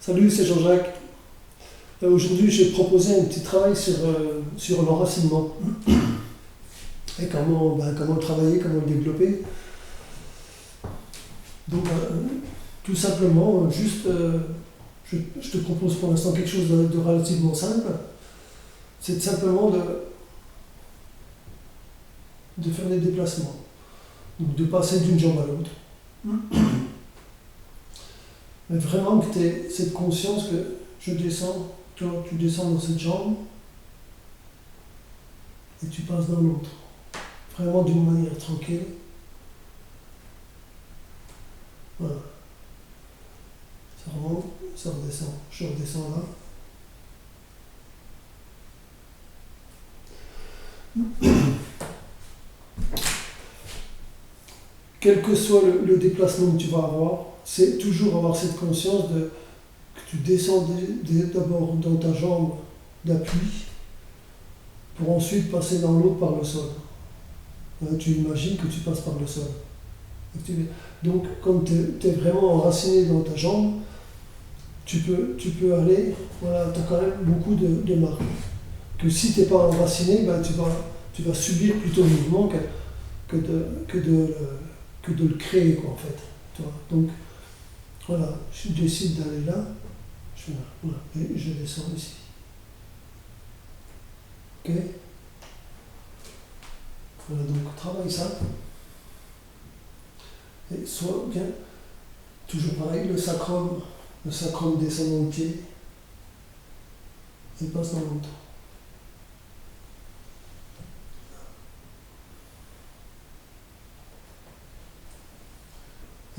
Salut, c'est Jean-Jacques. Aujourd'hui, j'ai proposé un petit travail sur l'enracinement et comment le travailler, comment le développer. Donc, tout simplement, je te propose pour l'instant quelque chose de relativement simple. C'est simplement de faire des déplacements, donc de passer d'une jambe à l'autre. Mais vraiment que tu aies cette conscience que je descends, toi tu descends dans cette jambe et tu passes dans l'autre. Vraiment d'une manière tranquille. Voilà. Ça remonte, ça redescend. Je redescends là. Quel que soit le déplacement que tu vas avoir, c'est toujours avoir cette conscience que tu descends d'abord dans ta jambe d'appui pour ensuite passer dans l'autre par le sol. Tu imagines que tu passes par le sol. Donc, quand tu es vraiment enraciné dans ta jambe, tu peux aller, voilà, tu as quand même beaucoup de marge. Que si tu n'es pas enraciné, ben, tu vas subir plutôt le mouvement que de le créer, quoi, en fait. Tu vois. Donc, voilà, je décide d'aller là, voilà, et je descends ici. Ok. Voilà, donc travaille ça. Et soit bien, toujours pareil, le sacrum descend dans le pied et passe dans l'autre.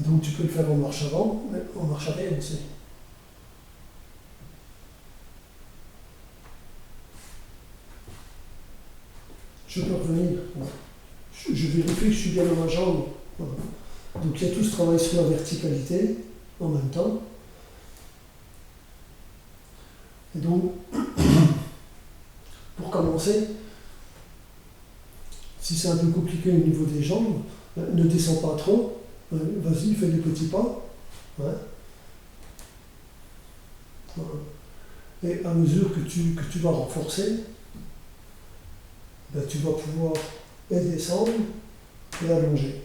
Et donc tu peux le faire en marche avant, mais en marche arrière aussi. Je peux revenir. Je vérifie que je suis bien dans ma jambe. Voilà. Donc il y a tout ce travail sur la verticalité en même temps. Et donc, pour commencer, si c'est un peu compliqué au niveau des jambes, ne descends pas trop. Vas-y, fais des petits pas. Ouais. Voilà. Et à mesure que tu vas renforcer, ben, tu vas pouvoir et descendre et allonger.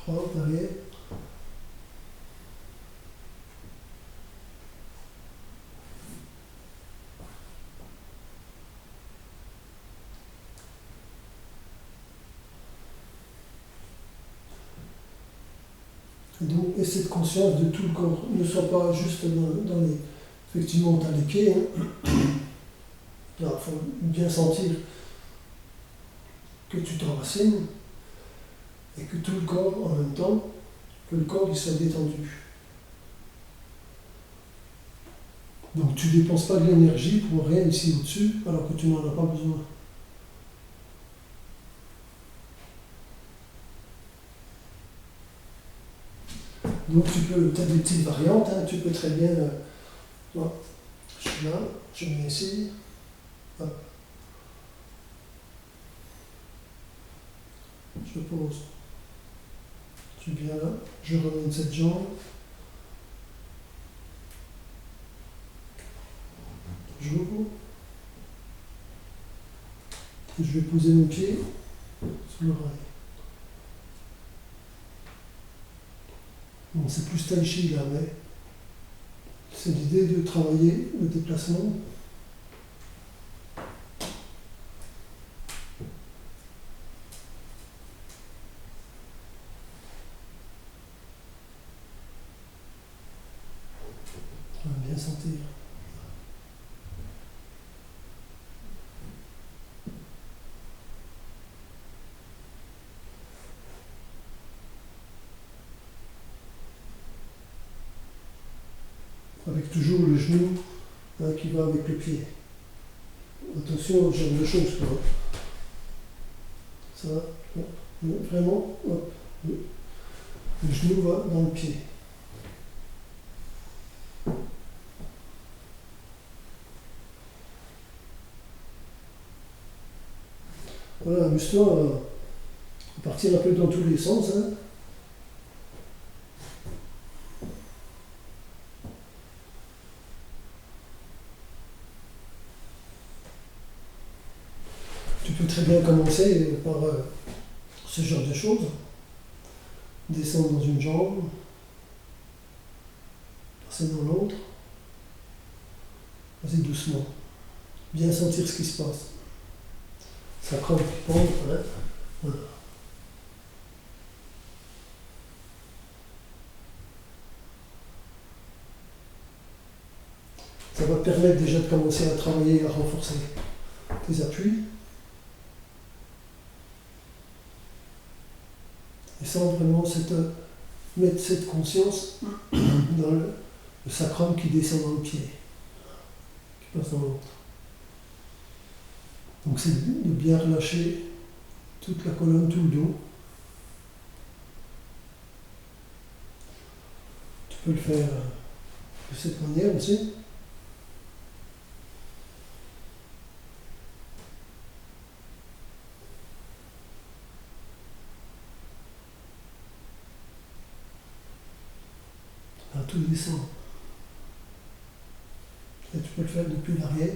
Je repars derrière. Et donc, et cette conscience de tout le corps, ne soit pas juste dans les... Effectivement, tu as les pieds. Hein. Il faut bien sentir que tu t'enracines et que tout le corps, en même temps, que le corps il soit détendu. Donc tu ne dépenses pas de l'énergie pour rien ici au-dessus, alors que tu n'en as pas besoin. Donc tu as des petites variantes, hein, tu peux très bien... Voilà. Je suis là, je viens ici. Hop. Je pose. Je viens là, je ramène cette jambe. J'ouvre. Je vais poser mon pied sur l'oreille. Bon, c'est plus tai chi là, mais c'est l'idée de travailler le déplacement. On va bien sentir. avec toujours le genou qui va avec le pied. Attention au genre de choses, quoi. Ça, vraiment, hop, le genou va dans le pied. Voilà, amuse-toi à partir un peu dans tous les sens. Tu peux très bien commencer par ce genre de choses. Descendre dans une jambe, passer dans l'autre. Vas-y doucement. Bien sentir ce qui se passe. Sacrum qui pend, voilà. Ça va te permettre déjà de commencer à travailler, à renforcer tes appuis. Et sans vraiment mettre cette conscience dans le sacrum qui descend dans le pied, qui passe dans l'autre. Donc c'est de bien relâcher toute la colonne, tout le dos. Tu peux le faire de cette manière aussi. Tout descend. Et tu peux le faire depuis l'arrière.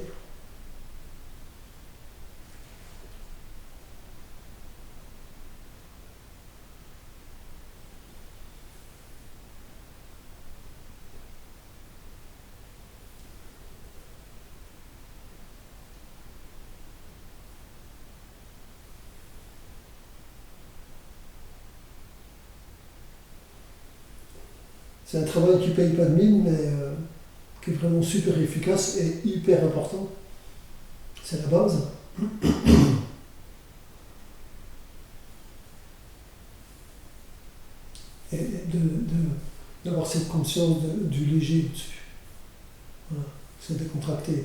C'est un travail qui ne paye pas de mine, mais qui est vraiment super efficace et hyper important. C'est la base. Et d'avoir cette conscience du léger au-dessus. Voilà, c'est décontracté.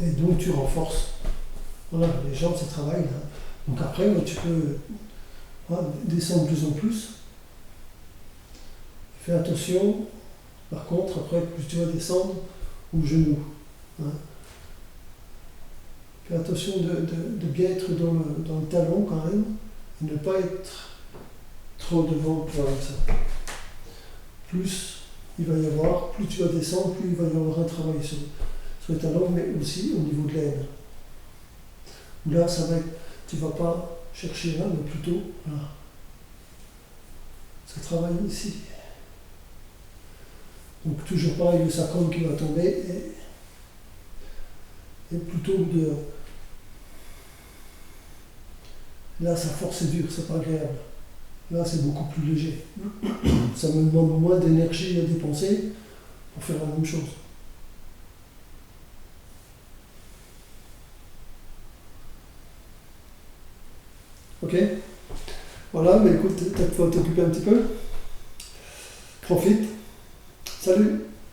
Et donc tu renforces. Voilà, les jambes, ça travaille là. Donc après, tu peux descendre de plus en plus. Fais attention, par contre, après, plus tu vas descendre, au genou. Fais attention de bien être dans le talon quand même, et ne pas être trop devant, voilà ça. Plus il va y avoir, plus tu vas descendre, plus il va y avoir un travail sur les talons, mais aussi au niveau de l'aine. Là, ça va être, tu ne vas pas chercher là, mais plutôt là. Ça travaille ici. Donc toujours pareil, le sacrum qui va tomber, et plutôt de... Là, sa force est dure, c'est pas agréable. Là, c'est beaucoup plus léger. Ça me demande moins d'énergie à dépenser pour faire la même chose. Ok? Voilà, mais écoute, peut-être faut t'occuper un petit peu. Profite. Salut!